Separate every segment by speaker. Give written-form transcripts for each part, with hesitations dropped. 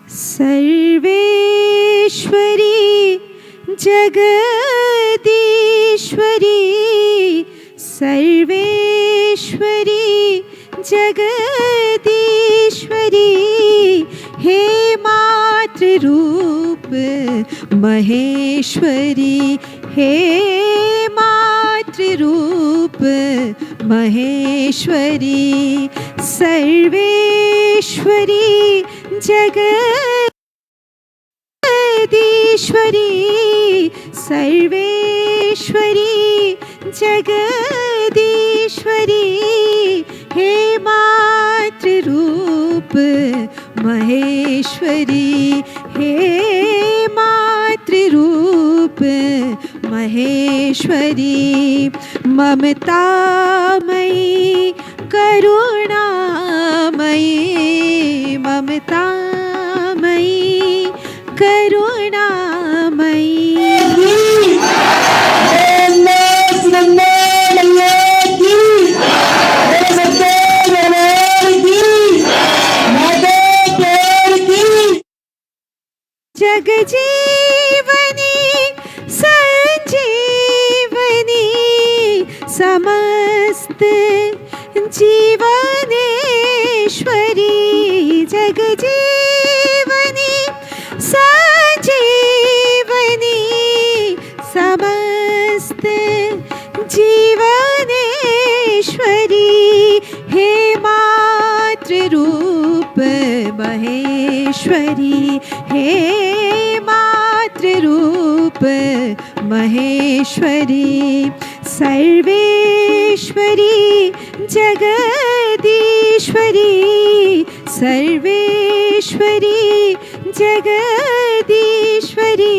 Speaker 1: सर्वेश्वरी जगदीश्वरी, सर्वेश्वरी जगदीश्वरी, हे मातृरूप महेश्वरी, हे मातृरूप महेश्वरी, सर्वेश्वरी जगदीश्वरी, सर्वेश्वरी जगदीश्वरी, हे मातृरूप महेश्वरी, हे मातृरूप महेश्वरी, ममतामयी करुणामयी, ममतामयी करुणामयी, जगजीवनी संजीवनी, समस्त जीवनेश्वरी, जगजीवनी संजीवनी, समस्त जीवनेश्वरी, हे मातृरूप महेश्वरी, हे मातृरूप महेश्वरी, सर्वेश्वरी जगदीश्वरी, सर्वेश्वरी जगदीश्वरी,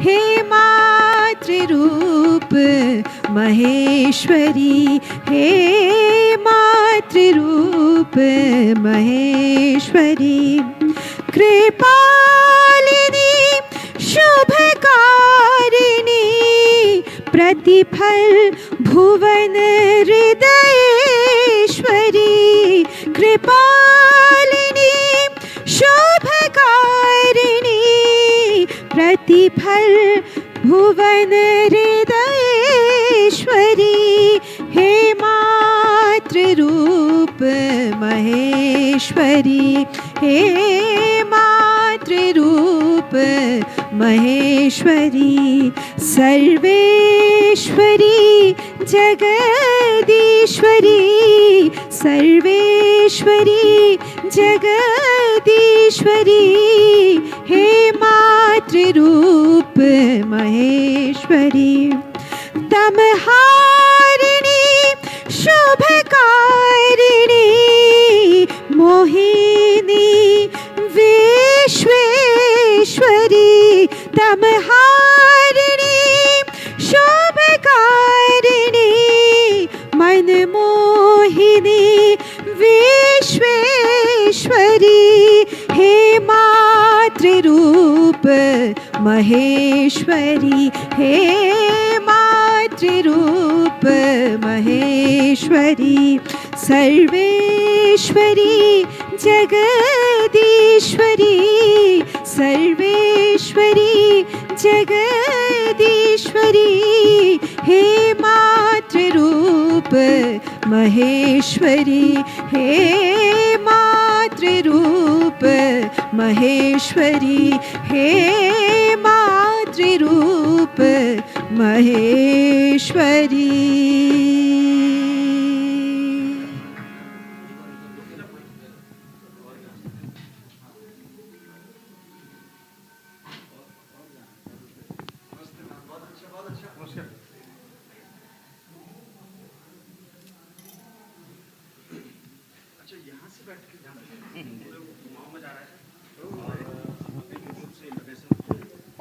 Speaker 1: हे मातृरूप महेश्वरी, हे मातृरूप महेश्वरी, कृपालिनी शुभकारिणी, प्रतिफल भुवन हृदयेश्वरी, कृपालिनी शुभकारिणी, प्रतिफल भुवन हृदयेश्वरी, हे मातृरूप महेश्वरी, हे मातृरूप महेश्वरी, सर्वेश्वरी जगदीश्वरी, सर्वेश्वरी जगदीश्वरी, हे मातृरूप महेश्वरी, तमहारिणी शुभकारिणी, मोहिनी विश्वेश्वरी, तमहारिणी शुभकारिणी, मनमोहिनी विश्वेश्वरी, हे मातृरूप महेश्वरी, हे मातृरूप महेश्वरी, सर्वेश्वरी जगदीश्वरी, सर्वेश्वरी जगदीश्वरी, हे मातृरूप महेश्वरी, हे मातृरूप महेश्वरी, हे मातृरूप महेश्वरी।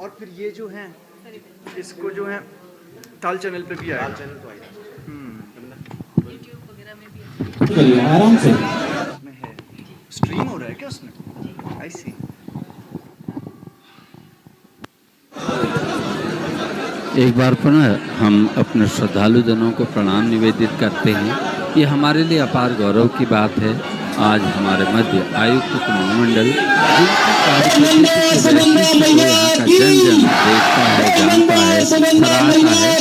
Speaker 2: और फिर ये जो है इसको जो है ताल चैनल पे भी आया,
Speaker 3: यूट्यूब वगैरह में भी
Speaker 4: आराम से
Speaker 2: उसमें है, स्ट्रीम हो रहा है क्या उसमें? आई सी।
Speaker 5: एक बार पुनः हम अपने श्रद्धालु जनों को प्रणाम निवेदित करते हैं। ये हमारे लिए अपार गौरव की बात है। आज हमारे मध्य आयुक्त कुमाऊं मंडल जिनकी कार्यप्रकृति से व्यक्तित्व को यहाँ का जन जन देखता है, जानता है, सराहता है।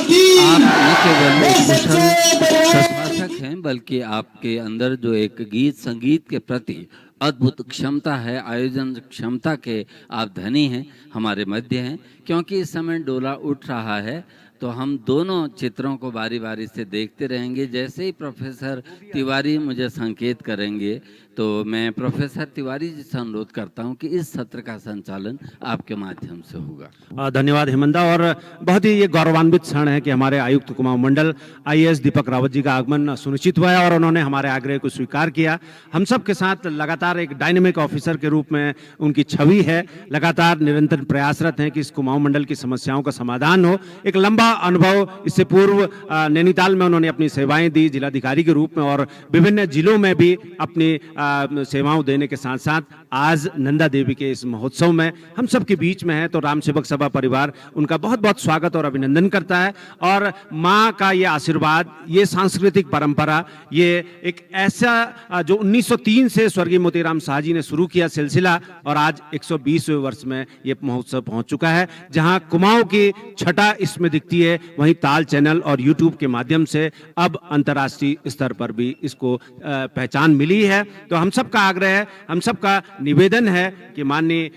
Speaker 5: आप न केवल एक कुशल प्रशासक हैं बल्कि आपके अंदर जो एक गीत संगीत के प्रति अद्भुत क्षमता है, आयोजन क्षमता के आप धनी हैं, हमारे मध्य हैं। क्योंकि इस समय डोला उठ रहा है तो हम दोनों चित्रों को बारी बारी से देखते रहेंगे। जैसे ही प्रोफेसर तिवारी मुझे संकेत करेंगे तो मैं प्रोफेसर तिवारी जी से अनुरोध करता हूं कि इस सत्र का संचालन आपके माध्यम से होगा।
Speaker 4: धन्यवाद हेमंता। और बहुत ही ये गौरवान्वित क्षण है कि हमारे आयुक्त कुमाऊं मंडल आईएएस दीपक रावत जी का आगमन सुनिश्चित हुआ है और उन्होंने हमारे आग्रह को स्वीकार किया। हम सब के साथ लगातार एक डायनेमिक ऑफिसर के रूप में उनकी छवि है, लगातार निरंतर प्रयासरत हैं कि इस कुमाऊं मंडल की समस्याओं का समाधान हो। एक लंबा अनुभव, इससे पूर्व नैनीताल में उन्होंने अपनी सेवाएं दी जिलाधिकारी के रूप में और विभिन्न जिलों में भी अपनी सेवाओं देने के साथ साथ आज नंदा देवी के इस महोत्सव में हम सब के बीच में है। तो राम सेवक सभा परिवार उनका बहुत बहुत स्वागत और अभिनंदन करता है। और माँ का ये आशीर्वाद, ये सांस्कृतिक परंपरा, ये एक ऐसा जो 1903 से स्वर्गीय मोतीराम शाह जी ने शुरू किया सिलसिला और आज 120वें वर्ष में ये महोत्सव पहुंच चुका है, जहां कुमाऊं की छटा इसमें दिखती है, वहीं ताल चैनल और यूट्यूब के माध्यम से अब अंतर्राष्ट्रीय स्तर पर भी इसको पहचान मिली है। तो हम सब का आग्रह है, हम सब का निवेदन है कि माननीय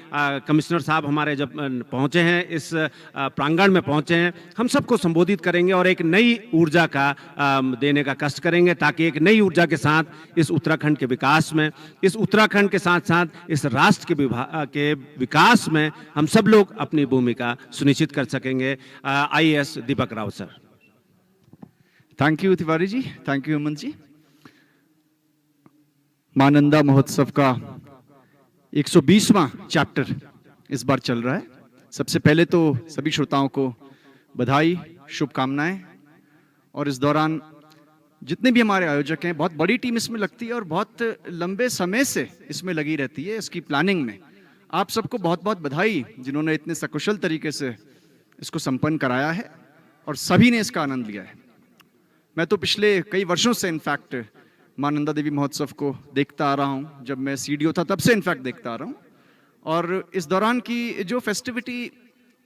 Speaker 4: कमिश्नर साहब हमारे जब पहुंचे हैं, इस प्रांगण में पहुंचे हैं, हम सबको संबोधित करेंगे और एक नई ऊर्जा का देने का कष्ट करेंगे ताकि एक नई ऊर्जा के साथ इस उत्तराखंड के विकास में, इस उत्तराखंड के साथ साथ इस राष्ट्र के विकास में हम सब लोग अपनी भूमिका सुनिश्चित कर सकेंगे। IAS Deepak Rawat sir.
Speaker 2: Thank you Tiwari ji, thank you Hemant ji. मां नंदा महोत्सव का 120वां चैप्टर इस बार चल रहा है। सबसे पहले तो सभी श्रोताओं को बधाई, शुभकामनाएं। और इस दौरान जितने भी हमारे आयोजक हैं, बहुत बड़ी टीम इसमें लगती है और बहुत लंबे समय से इसमें लगी रहती है, इसकी प्लानिंग में। आप सबको बहुत बहुत बधाई जिन्होंने इतने सकुशल तरीके से इसको संपन्न कराया है और सभी ने इसका आनंद लिया है। मैं तो पिछले कई वर्षों से इनफैक्ट मां नंदा देवी महोत्सव को देखता आ रहा हूं। जब मैं सीडीओ था तब से इनफैक्ट देखता आ रहा हूं। और इस दौरान की जो फेस्टिविटी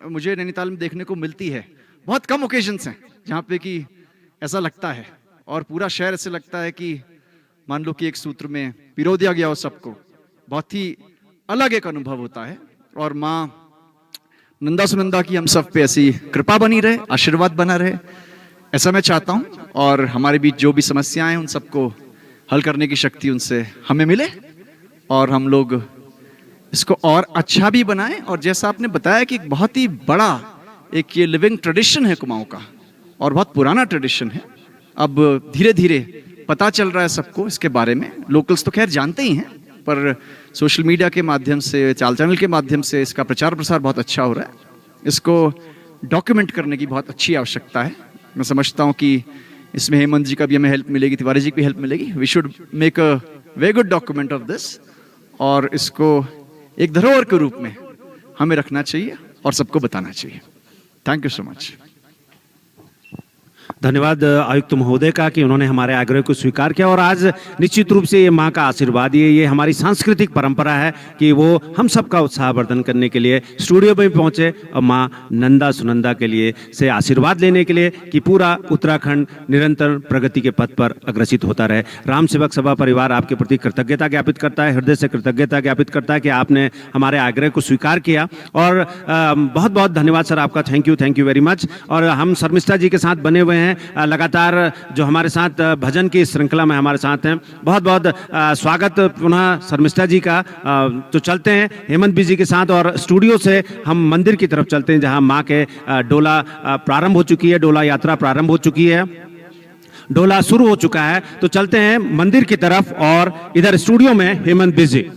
Speaker 2: मुझे नैनीताल में देखने को मिलती है, बहुत कम ओकेजन्स हैं जहाँ पे कि ऐसा लगता है और पूरा शहर ऐसे लगता है कि मान लो कि एक सूत्र में पिरो दिया गया हो सबको। बहुत ही अलग एक अनुभव होता है। और माँ नंदा सुनंदा की हम सब पे ऐसी कृपा बनी रहे, आशीर्वाद बना रहे, ऐसा मैं चाहता हूँ। और हमारे बीच जो भी समस्याएं हैं उन सबको हल करने की शक्ति उनसे हमें मिले और हम लोग इसको और अच्छा भी बनाएं। और जैसा आपने बताया कि एक बहुत ही बड़ा एक ये लिविंग ट्रेडिशन है कुमाऊं का और बहुत पुराना ट्रेडिशन है। अब धीरे धीरे पता चल रहा है सबको इसके बारे में। लोकल्स तो खैर जानते ही हैं, पर सोशल मीडिया के माध्यम से, चाल चैनल के माध्यम से इसका प्रचार प्रसार बहुत अच्छा हो रहा है। इसको डॉक्यूमेंट करने की बहुत अच्छी आवश्यकता है। मैं समझता हूँ कि इसमें हेमंत जी का भी हमें हेल्प मिलेगी, तिवारी जी की भी हेल्प मिलेगी। We should make a very good document of this और इसको एक धरोहर के रूप में हमें रखना चाहिए और सबको बताना चाहिए। Thank you so much.
Speaker 4: धन्यवाद आयुक्त महोदय का कि उन्होंने हमारे आग्रह को स्वीकार किया। और आज निश्चित रूप से ये माँ का आशीर्वाद, ये हमारी सांस्कृतिक परंपरा है कि वो हम सब का उत्साहवर्धन करने के लिए स्टूडियो में पहुंचे और माँ नंदा सुनंदा के लिए से आशीर्वाद लेने के लिए कि पूरा उत्तराखंड निरंतर प्रगति के पथ पर अग्रसित होता रहे। राम सेवक सभा परिवार आपके प्रति कृतज्ञता ज्ञापित करता है, हृदय से कृतज्ञता ज्ञापित करता है कि आपने हमारे आग्रह को स्वीकार किया। और बहुत बहुत धन्यवाद सर आपका, थैंक यू वेरी मच। और हम शर्मिष्ठा जी के साथ बने हुए हैं लगातार, जो हमारे साथ भजन की श्रृंखला में हमारे साथ हैं। बहुत बहुत स्वागत पुनः शर्मिष्ठा जी का। तो चलते हैं हेमंत जी के साथ और स्टूडियो से हम मंदिर की तरफ चलते हैं जहां मां के डोला प्रारंभ हो चुकी है, डोला यात्रा प्रारंभ हो चुकी है, डोला शुरू हो चुका है। तो चलते हैं मंदिर की तरफ और इधर स्टूडियो में हेमंत जी।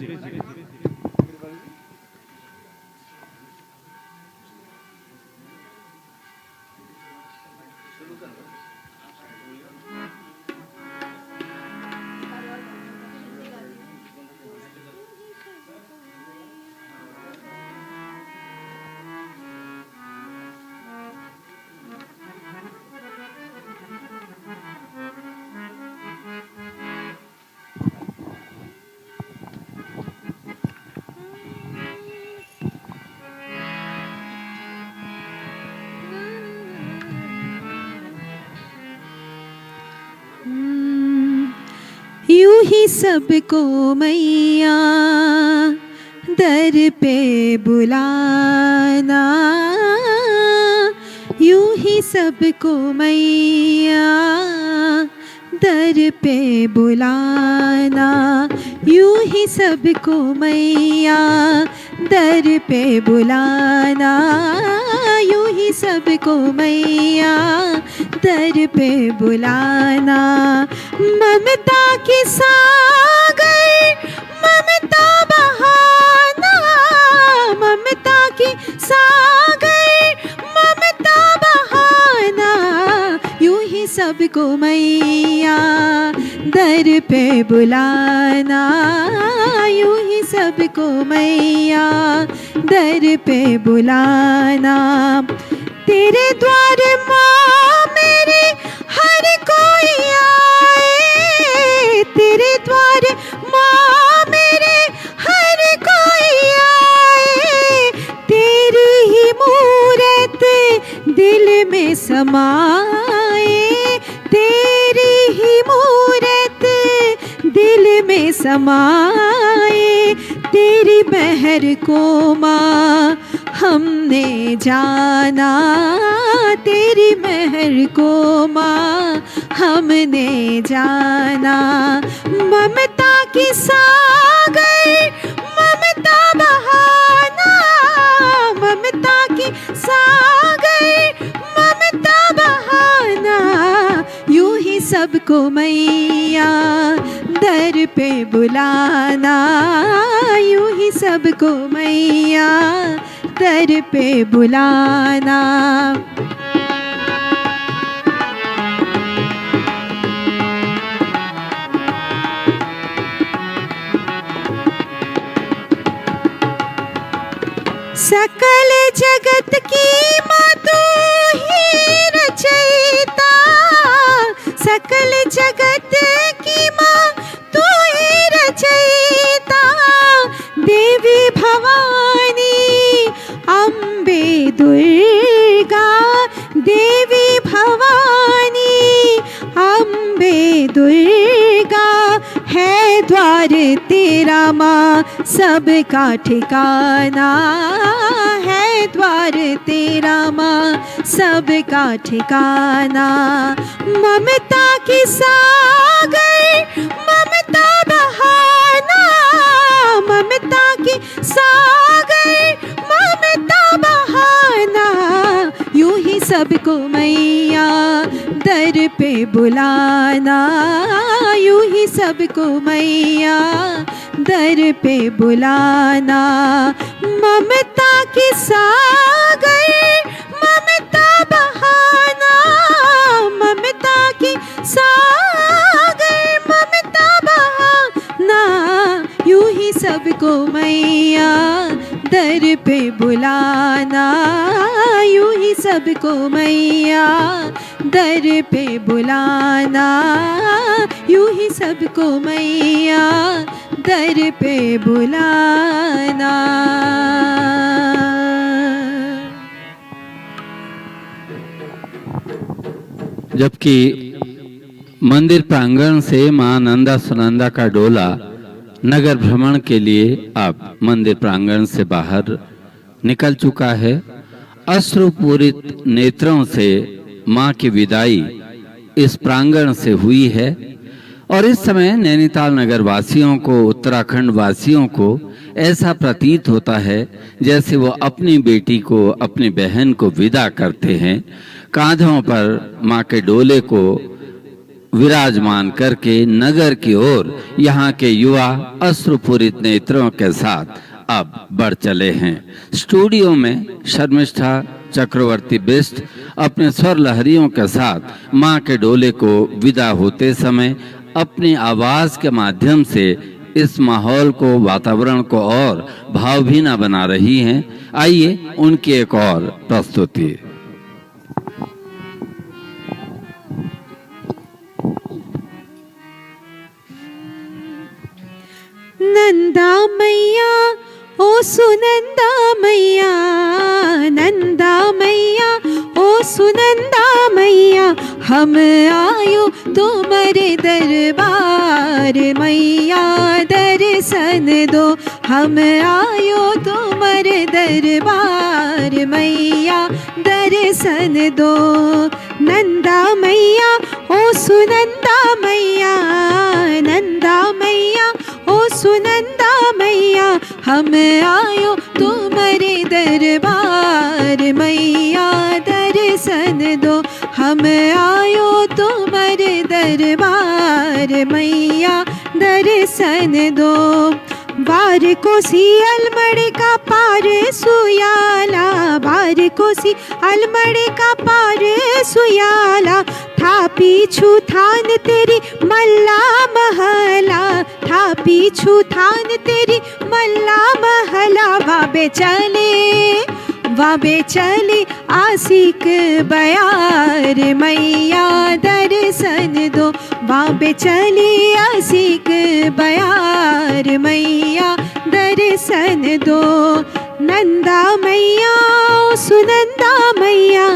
Speaker 1: ही सबको मैया दर पे बुलाना, यूं ही सबको मैया दर पे बुलाना, यूं ही सबको मैया दर पे बुलाना, यूं ही सबको मैया दर पे बुलाना। ममता के सागर ममता बहाना, ममता के सागर ममता बहाना, यूं ही सबको मैया दर पे बुलाना, यूं ही सबको मैया दर पे बुलाना। तेरे द्वार माँ मेरे हर कोई आए, तेरे द्वार माँ मेरे हर कोई आए, तेरी ही मूरत दिल में समाए, तेरी ही मूरत दिल में समाए। तेरी महर को माँ हमने जाना, तेरी महर को माँ हमने जाना। ममता की सागर ममता बहाना, ममता की सागर ममता बहाना, यूं ही सबको मैया दर पे बुलाना, यूं ही सबको मैया दर पे बुलाना। सकल जगत की माँ तू ही रचयिता, सकल जगत की माँ तू ही रचयिता। देवी भवानी अम्बे दुर्गा, देवी भवानी अम्बे दुर्गा, है द्वार तेरा माँ सबका ठिकाना, है द्वार तेरा माँ सबका ठिकाना। ममता की सागर ममता बहाना, ममता की सागर ममता बहाना, यूं ही सबको मैया दर पे बुलाना, यूं ही सबको मैया दर पे बुलाना। ममता की सागर ममता बहाना, ममता की सागर ममता बहाना, यूं ही सबको मैया दर पे बुलाना, यूं ही सबको मैया दर पे बुलाना, यूं ही सबको मैया दर पे बुलाना।
Speaker 5: जबकि मंदिर प्रांगण से मां नंदा सुनंदा का डोला नगर भ्रमण के लिए अब मंदिर प्रांगण से बाहर निकल चुका है। अश्रुपूरित नेत्रों से मां की विदाई इस प्रांगण से हुई है और इस समय नैनीताल नगर वासियों को, उत्तराखंड वासियों को ऐसा प्रतीत होता है जैसे वो अपनी बेटी को, अपनी बहन को विदा करते हैं। कांधों पर मां के डोले को विराजमान करके नगर की ओर यहाँ के युवा अश्रुपूरित नेत्रों के साथ अब बढ़ चले हैं। स्टूडियो में शर्मिष्ठा चक्रवर्ती बिष्ट अपने स्वर लहरियों के साथ मां के डोले को विदा होते समय अपनी आवाज के माध्यम से इस माहौल को, वातावरण को और भावभीना बना रही हैं। आइए उनकी एक और प्रस्तुति।
Speaker 1: नंदा मैया ओ सुनंदा मैया, नंदा मैया ओ सुनंदा मैया, हम आयो तुम्हारे दरबार मैया दर्शन दो। हम आयो तुम्हारे दरबार मैया दर्शन दो। नंदा मैया ओ सुनंदा मैया, नंदा मैया ओ सुनंदा मैया, हम आयो तुम्हारे दरबार मैया दर्शन दो। हम आयो तुम्हारे दरबार मैया दर्शन दो। बार कोसी अलमड़े का पार सुयाला, बार कोसी अलमड़े का पार सुयाला, था पीछू थान तेरी मल्ला महला, था पीछू थान तेरी मल्ला महला। वाबे चले आशिक बयार मैया दर्शन दो। वाबे चले आशिक बयार मैया दर्शन दो। नंदा मैया ओ सुनंदा मैया,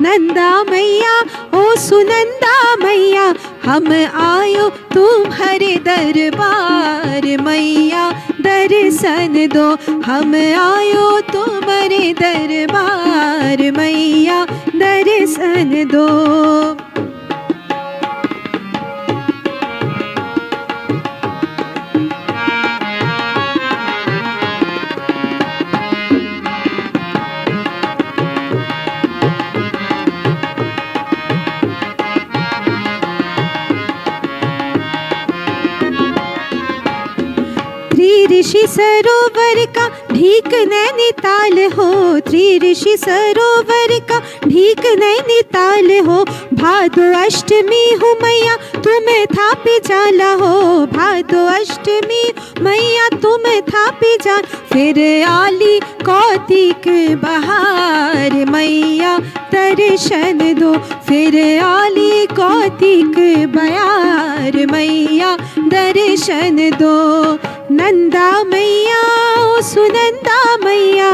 Speaker 1: नंदा मैया ओ सुनंदा मैया, हम आयो तुम्हारे दरबार मैया दर्शन दो। हम आयो तुम्हारे दरबार मैया दर्शन दो। ऋषि सरोवर का ढीक नैनीताल हो, ऋषि सरोवर का ढीक नैनीताल हो। भादो अष्टमी हो मैया तुम्हें थापी जाला हो, भादो अष्टमी मैया तुम्हें थापी जा। फिर आली कौतिक बहार मैया दर्शन दो। फिर आली कौतिक बहार मैया दर्शन दो। नंदा मैया ओ सुनंदा मैया,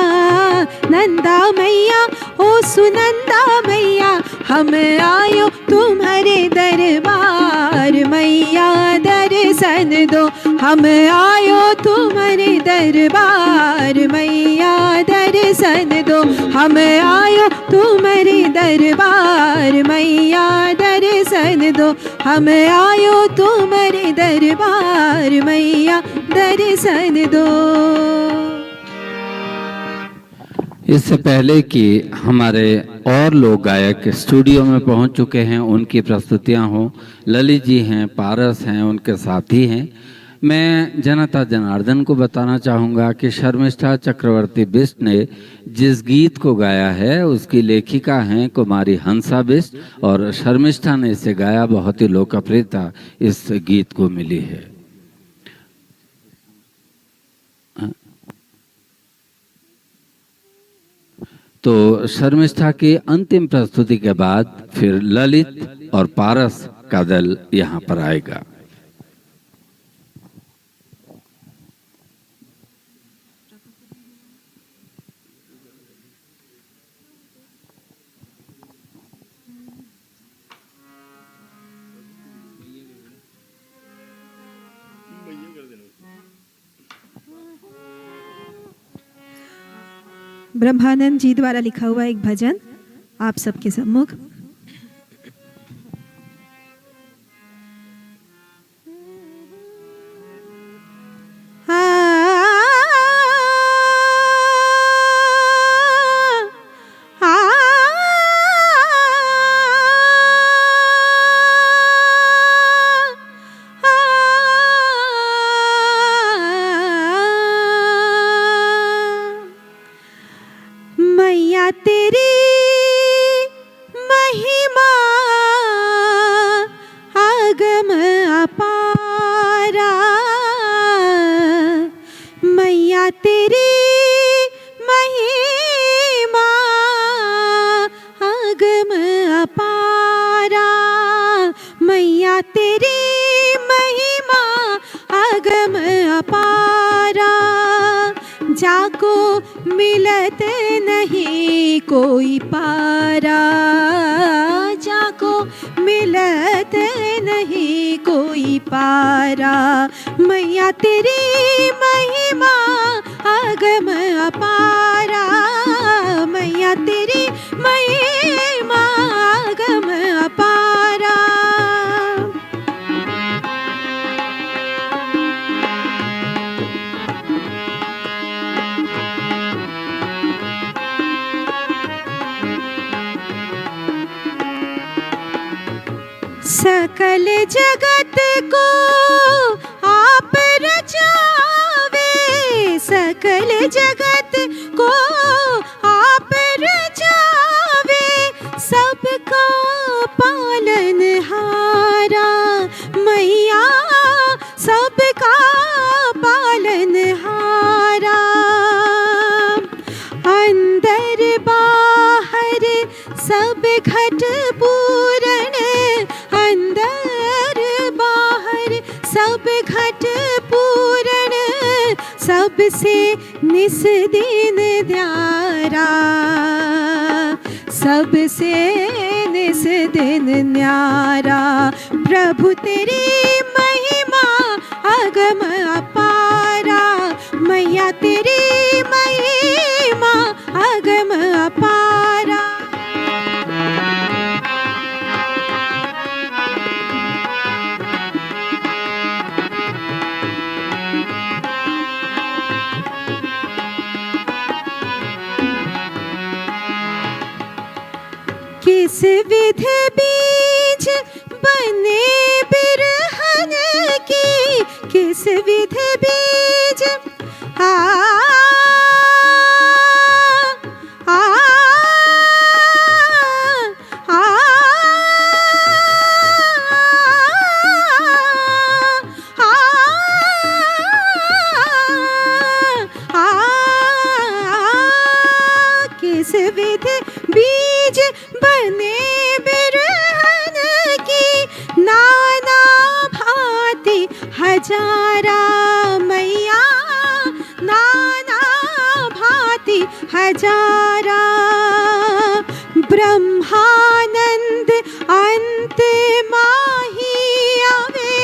Speaker 1: नंदा मैया ओ सुनंदा मैया, हम आयो तुम्हारे दरबार मैया दर्शन दो। हम आयो तुम्हारे दरबार मैया दर्शन दो। हम आयो तुम्हारे दरबार मैया दर्शन दो। हम आयो तुम्हारे दरबार मैया दर्शन दो।
Speaker 5: इससे पहले कि हमारे और लोग गायक स्टूडियो में पहुंच चुके हैं, उनकी प्रस्तुतियां हों, ललित जी हैं, पारस हैं, उनके साथी हैं, मैं जनता जनार्दन को बताना चाहूँगा कि शर्मिष्ठा चक्रवर्ती बिष्ट ने जिस गीत को गाया है उसकी लेखिका हैं कुमारी हंसा बिष्ट, और शर्मिष्ठा ने इसे गाया, बहुत ही लोकप्रियता इस गीत को मिली है। तो शर्मिष्ठा की अंतिम प्रस्तुति के बाद फिर ललित और पारस का दल यहाँ पर आएगा।
Speaker 1: ब्रह्मानंद जी द्वारा लिखा हुआ एक भजन आप सबके सम्मुख। मैया तेरी महिमा आगम अपारा, मैया तेरी महिमा आगम अपारा, मैया तेरी महिमा आगम अपारा। जाको मिलत नहीं कोई पारा, जाको मिलत नहीं कोई पारा। मैया तेरी महिमा अगम अपारा, मैया तेरी महिमा अगम अपारा। सकल जगत को आप रचावे, सकल जगत को आप रचावे, सबका पालनहारा। मैया सबका पालनहारा। अंदर बाहर सब घट पूरण, अंदर बाहर सब घट पूरण, सबसे निस दिन न्यारा, सबसे निस दिन न्यारा। प्रभु तेरी महिमा अगम अपारा, मैया तेरी महिमा अगम अपारा। किस विधि बीज बने बिरहन की, किस विधि बीज आ आ आ किस विधि बीज बने बिरहन की, नाना भांति हजारा। मैया नाना भांति हजारा। ब्रह्मानंद अंत माही आवे,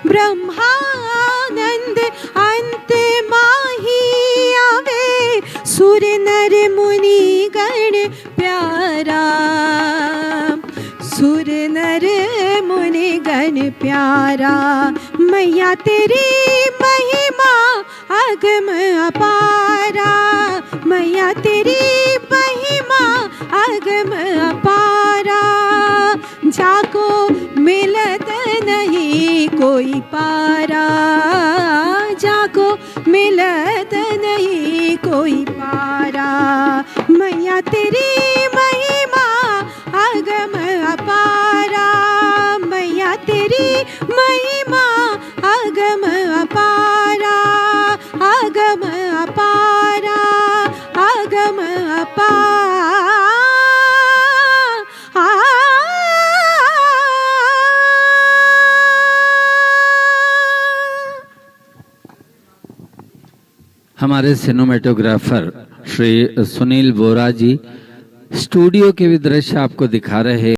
Speaker 1: ब्रह्मानंद अंत माही आवे, सुर नर मुनि गण प्यारा, सुर नर मुनि गण प्यारा। मैया तेरी महिमा अगम अपारा, मैया तेरी महिमा अगम अपारा। जाको मिलत नहीं कोई पारा, जाको मिलत नहीं कोई पारा। मैया तेरी महिमा अगम अपारा, मैया तेरी महिमा अगम अपारा, अगम अपारा, अगम अपारा।
Speaker 5: हमारे सिनेमेटोग्राफर श्री सुनील बोरा जी स्टूडियो के भी दृश्य आपको दिखा रहे हैं।